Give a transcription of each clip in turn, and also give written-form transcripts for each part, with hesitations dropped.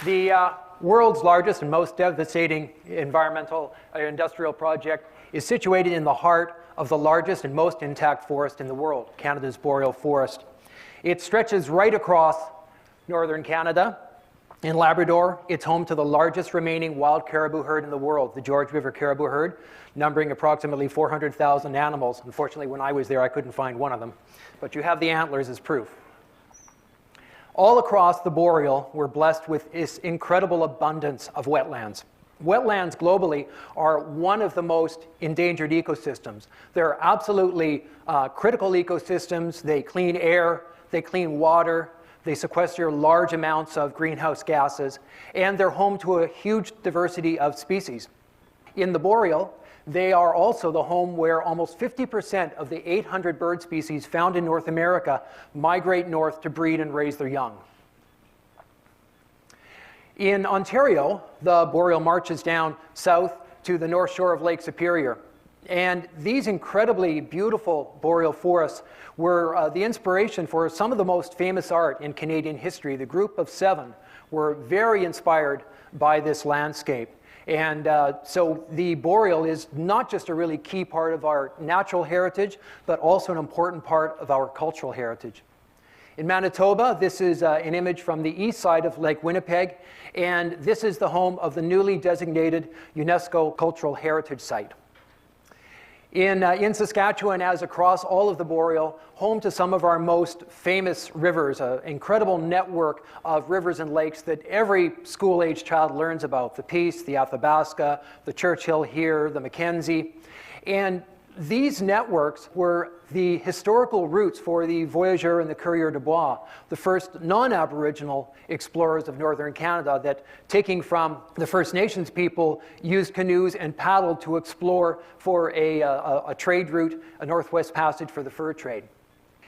The world's largest and most devastating environmental industrial project is situated in the heart of the largest and most intact forest in the world, Canada's boreal forest. It stretches right across northern Canada. In Labrador, it's home to the largest remaining wild caribou herd in the world, the George River caribou herd, numbering approximately 400,000 animals. Unfortunately, when I was there, I couldn't find one of them, but you have the antlers as proof. All across the boreal, we're blessed with this incredible abundance of wetlands. Wetlands globally are one of the most endangered ecosystems. They're absolutely critical ecosystems. They clean air, they clean water, they sequester large amounts of greenhouse gases, and they're home to a huge diversity of species. In the boreal, they are also the home where almost 50% of the 800 bird species found in North America migrate north to breed and raise their young. In Ontario, the boreal marches down south to the north shore of Lake Superior. And these incredibly beautiful boreal forests were the inspiration for some of the most famous art in Canadian history. The Group of Seven were very inspired by this landscape. And so the boreal is not just a really key part of our natural heritage, but also an important part of our cultural heritage. In Manitoba, this is an image from the east side of Lake Winnipeg, and this is the home of the newly designated UNESCO Cultural Heritage Site. In Saskatchewan, as across all of the boreal, home to some of our most famous rivers, an incredible network of rivers and lakes that every school-age child learns about, the Peace, the Athabasca, the Churchill here, the Mackenzie. And these networks were the historical roots for the Voyageur and the Coureur de Bois, the first non-Aboriginal explorers of northern Canada that, taking from the First Nations people, used canoes and paddled to explore for a trade route, a northwest passage for the fur trade.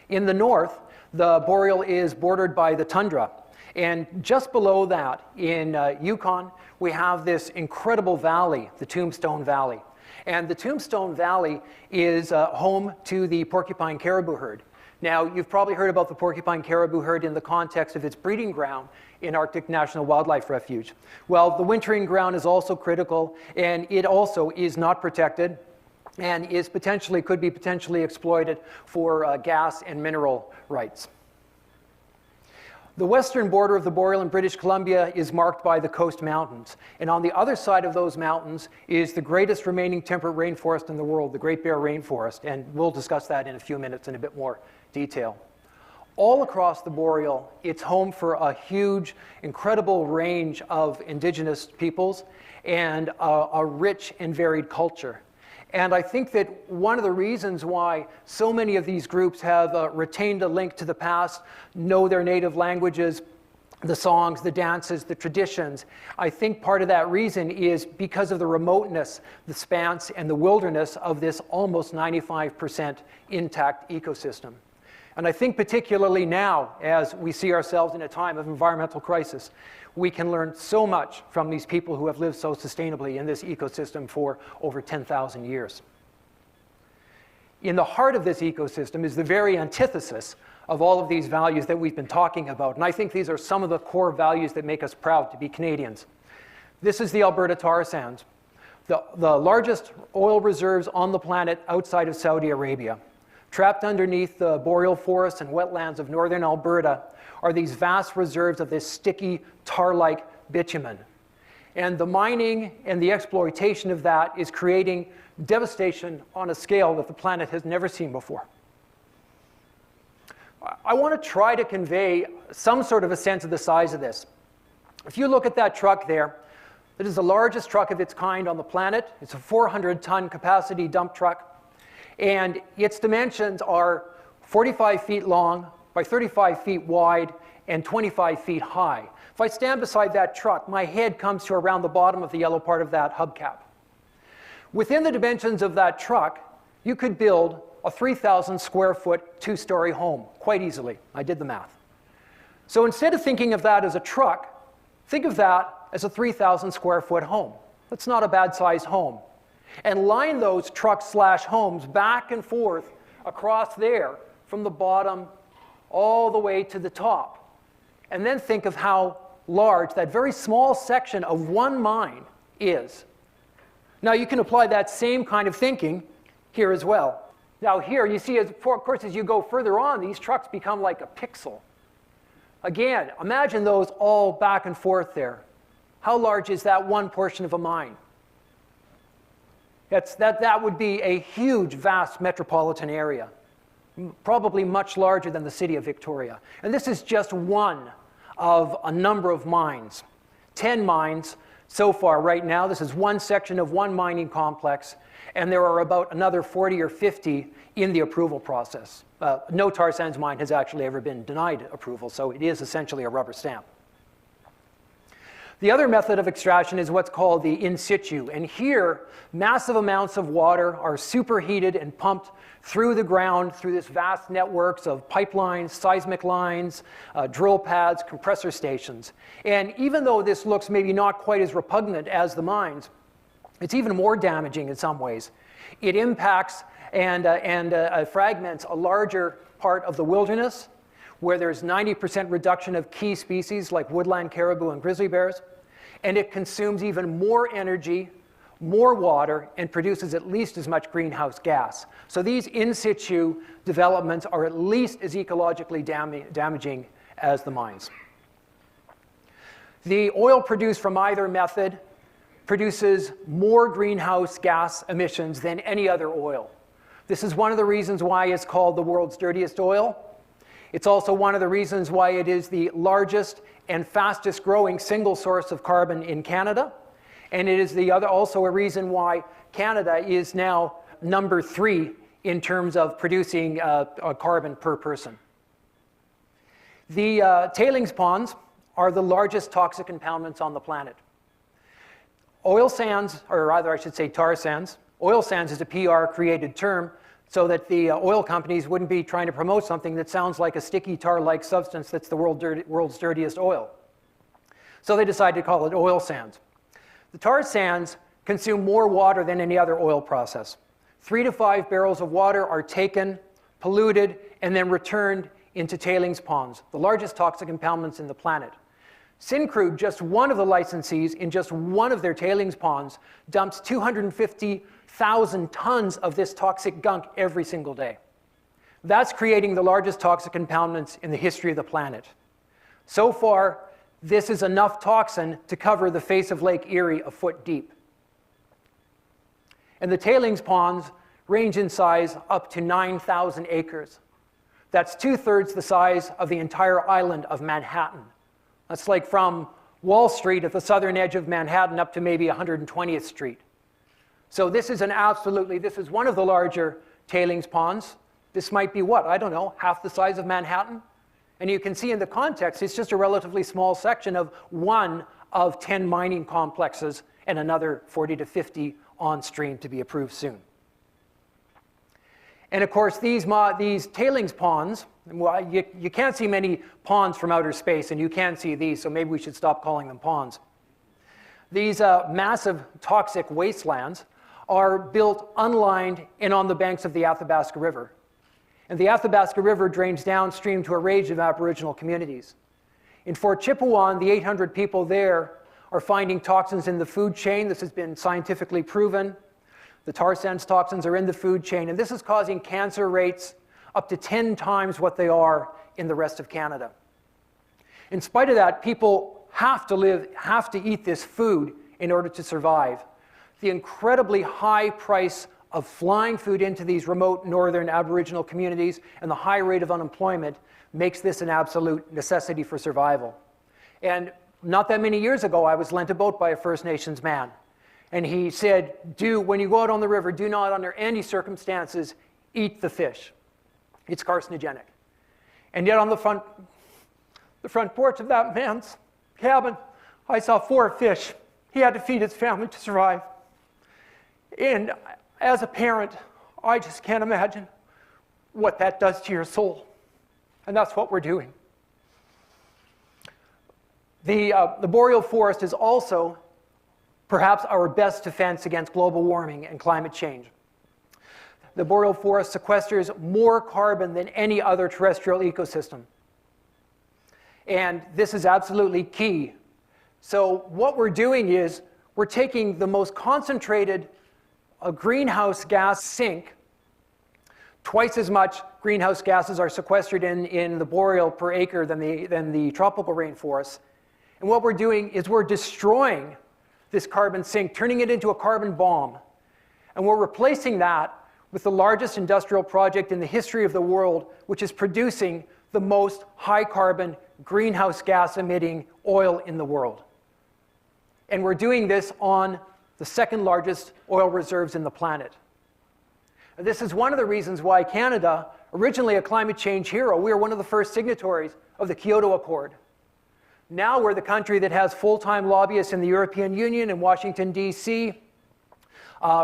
In the north, the boreal is bordered by the tundra. And just below that, in Yukon, we have this incredible valley, the Tombstone Valley. And the Tombstone Valley is home to the porcupine caribou herd. Now, you've probably heard about the porcupine caribou herd in the context of its breeding ground in Arctic National Wildlife Refuge. Well, the wintering ground is also critical, and it also is not protected and could be potentially exploited for gas and mineral rights. The western border of the boreal in British Columbia is marked by the Coast Mountains. And on the other side of those mountains is the greatest remaining temperate rainforest in the world, the Great Bear Rainforest. And we'll discuss that in a few minutes in a bit more detail. All across the boreal, it's home for a huge, incredible range of indigenous peoples and a rich and varied culture. And I think that one of the reasons why so many of these groups have retained a link to the past, know their native languages, the songs, the dances, the traditions, I think part of that reason is because of the remoteness, the span, and the wilderness of this almost 95% intact ecosystem. And I think particularly now, as we see ourselves in a time of environmental crisis, we can learn so much from these people who have lived so sustainably in this ecosystem for over 10,000 years. In the heart of this ecosystem is the very antithesis of all of these values that we've been talking about. And I think these are some of the core values that make us proud to be Canadians. This is the Alberta Tar Sands, the largest oil reserves on the planet outside of Saudi Arabia. Trapped underneath the boreal forests and wetlands of northern Alberta are these vast reserves of this sticky, tar-like bitumen. And the mining and the exploitation of that is creating devastation on a scale that the planet has never seen before. I want to try to convey some sort of a sense of the size of this. If you look at that truck there, it is the largest truck of its kind on the planet. It's a 400-ton capacity dump truck. And its dimensions are 45 feet long by 35 feet wide and 25 feet high. If I stand beside that truck, my head comes to around the bottom of the yellow part of that hubcap. Within the dimensions of that truck, you could build a 3,000 square foot, two-story home quite easily. I did the math. So instead of thinking of that as a truck, think of that as a 3,000 square foot home. That's not a bad sized home. And line those trucks/homes back and forth across there from the bottom all the way to the top. And then think of how large that very small section of one mine is. Now you can apply that same kind of thinking here as well. Now here you see, of course, as you go further on, these trucks become like a pixel. Again, imagine those all back and forth there. How large is that one portion of a mine? That would be a huge, vast metropolitan area, probably much larger than the city of Victoria. And this is just one of a number of mines. 10 mines so far right now. This is one section of one mining complex, and there are about another 40 or 50 in the approval process. No tar sands mine has actually ever been denied approval, so it is essentially a rubber stamp. The other method of extraction is what's called the in situ, and here massive amounts of water are superheated and pumped through the ground through this vast networks of pipelines, seismic lines, drill pads, compressor stations. And even though this looks maybe not quite as repugnant as the mines, it's even more damaging in some ways. It impacts and fragments a larger part of the wilderness, where there's 90% reduction of key species like woodland caribou and grizzly bears, and it consumes even more energy, more water, and produces at least as much greenhouse gas. So these in situ developments are at least as ecologically damaging as the mines. The oil produced from either method produces more greenhouse gas emissions than any other oil. This is one of the reasons why it's called the world's dirtiest oil. It's also one of the reasons why it is the largest and fastest growing single source of carbon in Canada. And it is also a reason why Canada is now number 3 in terms of producing carbon per person. The tailings ponds are the largest toxic impoundments on the planet. Oil sands, or rather I should say tar sands. Oil sands is a PR created term so that the oil companies wouldn't be trying to promote something that sounds like a sticky tar-like substance that's the world's dirtiest oil. So they decided to call it oil sands. The tar sands consume more water than any other oil process. 3 to 5 barrels of water are taken, polluted, and then returned into tailings ponds, the largest toxic impoundments in the planet. Syncrude, just one of the licensees in just one of their tailings ponds, dumps 250,000 tons of this toxic gunk every single day. That's creating the largest toxic impoundments in the history of the planet. So far, this is enough toxin to cover the face of Lake Erie a foot deep. And the tailings ponds range in size up to 9,000 acres. That's 2/3 the size of the entire island of Manhattan. That's like from Wall Street at the southern edge of Manhattan up to maybe 120th Street. So this is one of the larger tailings ponds. This might be what? I don't know, half the size of Manhattan? And you can see in the context, it's just a relatively small section of one of 10 mining complexes and another 40 to 50 on stream to be approved soon. And of course, these tailings ponds, well, you can't see many ponds from outer space, and you can see these, so maybe we should stop calling them ponds. These massive toxic wastelands are built unlined and on the banks of the Athabasca River. And the Athabasca River drains downstream to a range of Aboriginal communities. In Fort Chipewyan, the 800 people there are finding toxins in the food chain. This has been scientifically proven. The tar sands toxins are in the food chain, and this is causing cancer rates up to 10 times what they are in the rest of Canada. In spite of that, people have to eat this food in order to survive. The incredibly high price of flying food into these remote northern Aboriginal communities and the high rate of unemployment makes this an absolute necessity for survival. And not that many years ago, I was lent a boat by a First Nations man. And he said, when you go out on the river, do not under any circumstances eat the fish. It's carcinogenic. And yet on the front porch of that man's cabin, I saw 4 fish. He had to feed his family to survive. And as a parent, I just can't imagine what that does to your soul. And that's what we're doing. The boreal forest is also perhaps our best defense against global warming and climate change. The boreal forest sequesters more carbon than any other terrestrial ecosystem. And this is absolutely key. So what we're doing is we're taking the most concentrated greenhouse gas sink. Twice as much greenhouse gases are sequestered in the boreal per acre than the tropical rainforests. And what we're doing is we're destroying this carbon sink, turning it into a carbon bomb. And we're replacing that with the largest industrial project in the history of the world, which is producing the most high-carbon greenhouse gas emitting oil in the world. And we're doing this on the second largest oil reserves in the planet. And this is one of the reasons why Canada, originally a climate change hero, we are one of the first signatories of the Kyoto Accord. Now we're the country that has full-time lobbyists in the European Union and Washington, D.C.,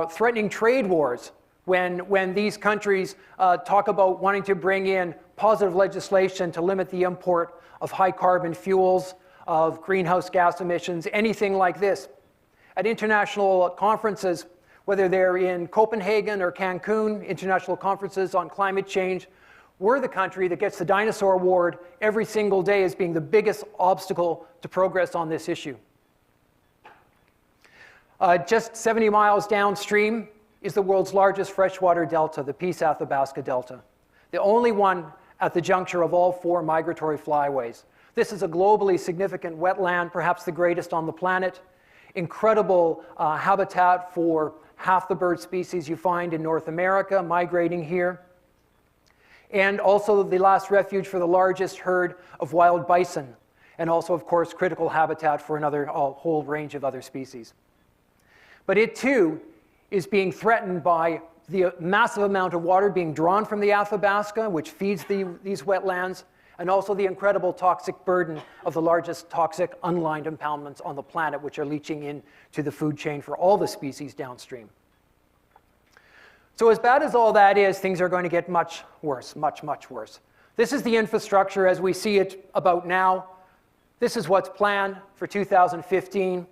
threatening trade wars when these countries talk about wanting to bring in positive legislation to limit the import of high-carbon fuels, of greenhouse gas emissions, anything like this. At international conferences, whether they're in Copenhagen or Cancun, international conferences on climate change, we're the country that gets the dinosaur award every single day as being the biggest obstacle to progress on this issue. Just 70 miles downstream is the world's largest freshwater delta, the Peace Athabasca Delta, the only one at the juncture of all four migratory flyways. This is a globally significant wetland, perhaps the greatest on the planet. Incredible habitat for half the bird species you find in North America migrating here. And also the last refuge for the largest herd of wild bison. And also, of course, critical habitat for a whole range of other species. But it too is being threatened by the massive amount of water being drawn from the Athabasca, which feeds these wetlands, and also the incredible toxic burden of the largest toxic unlined impoundments on the planet, which are leaching into the food chain for all the species downstream. So as bad as all that is, things are going to get much worse, much, much worse. This is the infrastructure as we see it about now. This is what's planned for 2015.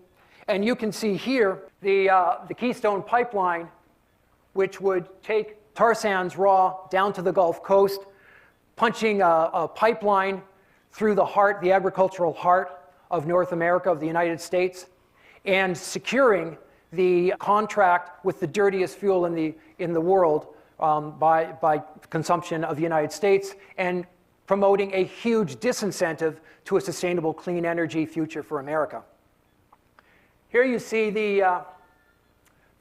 And you can see here the Keystone Pipeline, which would take tar sands raw down to the Gulf Coast, punching a pipeline through the heart, the agricultural heart of North America, of the United States, and securing the contract with the dirtiest fuel in the world by consumption of the United States, and promoting a huge disincentive to a sustainable clean energy future for America. Here you see the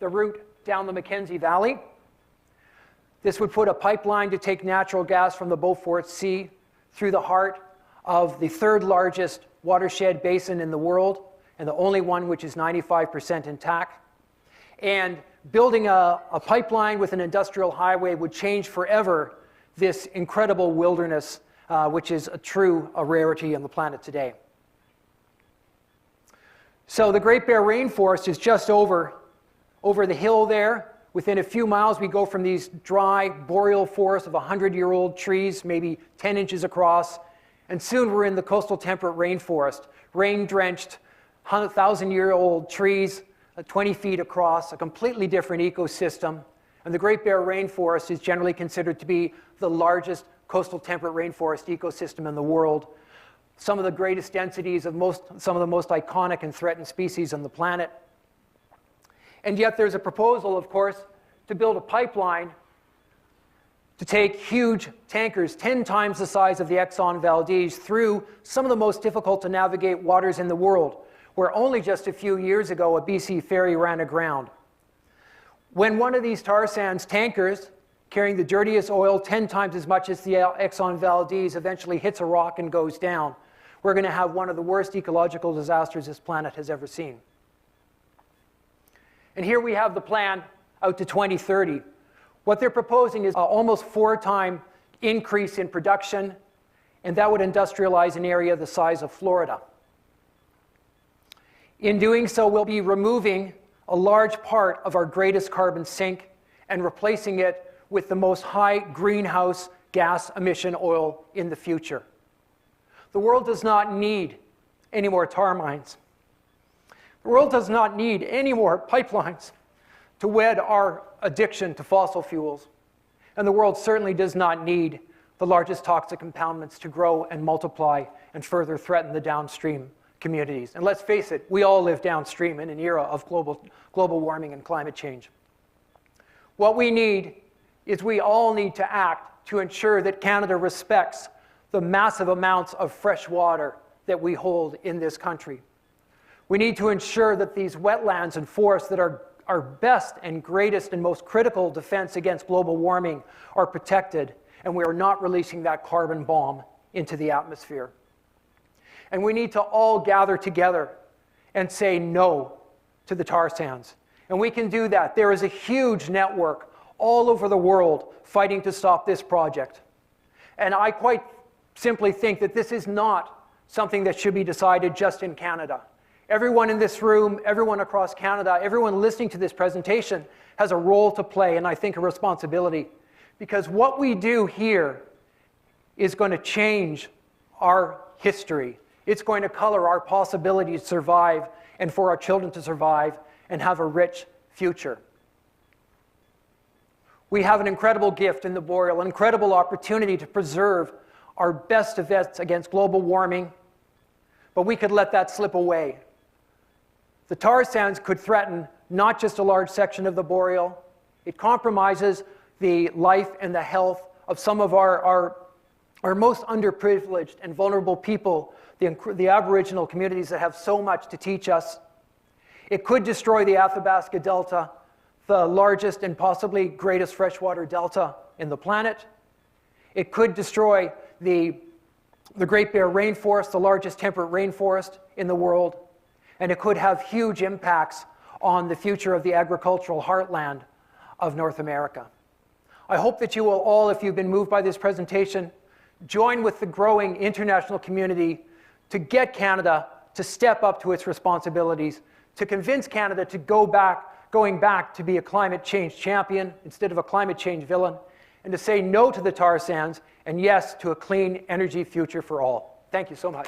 route down the Mackenzie Valley. This would put a pipeline to take natural gas from the Beaufort Sea through the heart of the third largest watershed basin in the world, and the only one which is 95% intact. And building a pipeline with an industrial highway would change forever this incredible wilderness, which is a rarity on the planet today. So the Great Bear Rainforest is just over the hill there. Within a few miles, we go from these dry boreal forests of 100-year-old trees, maybe 10 inches across, and soon we're in the coastal temperate rainforest, rain-drenched, 100,000-year-old trees, 20 feet across, a completely different ecosystem. And the Great Bear Rainforest is generally considered to be the largest coastal temperate rainforest ecosystem in the world. Some of the greatest densities of some of the most iconic and threatened species on the planet. And yet there's a proposal, of course, to build a pipeline to take huge tankers, 10 times the size of the Exxon Valdez, through some of the most difficult to navigate waters in the world, where only just a few years ago a BC ferry ran aground. When one of these tar sands tankers, carrying the dirtiest oil 10 times as much as the Exxon Valdez, eventually hits a rock and goes down, we're going to have one of the worst ecological disasters this planet has ever seen. And here we have the plan out to 2030. What they're proposing is almost 4-time increase in production, and that would industrialize an area the size of Florida. In doing so, we'll be removing a large part of our greatest carbon sink and replacing it with the most high greenhouse gas emission oil in the future. The world does not need any more tar mines. The world does not need any more pipelines to wed our addiction to fossil fuels. And the world certainly does not need the largest toxic impoundments to grow and multiply and further threaten the downstream communities. And let's face it, we all live downstream in an era of global warming and climate change. What we need is we all need to act to ensure that Canada respects the massive amounts of fresh water that we hold in this country. We need to ensure that these wetlands and forests that are our best and greatest and most critical defense against global warming are protected, and we are not releasing that carbon bomb into the atmosphere. And we need to all gather together and say no to the tar sands. And we can do that. There is a huge network all over the world fighting to stop this project. And I quite simply think that this is not something that should be decided just in Canada. Everyone in this room, everyone across Canada, everyone listening to this presentation has a role to play, and I think a responsibility. Because what we do here is going to change our history. It's going to color our possibility to survive and for our children to survive and have a rich future. We have an incredible gift in the Boreal, an incredible opportunity to preserve our best defense against global warming, but we could let that slip away. The tar sands could threaten not just a large section of the Boreal, it compromises the life and the health of some of our most underprivileged and vulnerable people, the Aboriginal communities that have so much to teach us. It could destroy the Athabasca Delta, the largest and possibly greatest freshwater delta in the planet. It could destroy the Great Bear Rainforest, the largest temperate rainforest in the world. And it could have huge impacts on the future of the agricultural heartland of North America. I hope that you will all, if you've been moved by this presentation, join with the growing international community to get Canada to step up to its responsibilities, to convince Canada to going back to be a climate change champion instead of a climate change villain, and to say no to the tar sands and yes to a clean energy future for all. Thank you so much.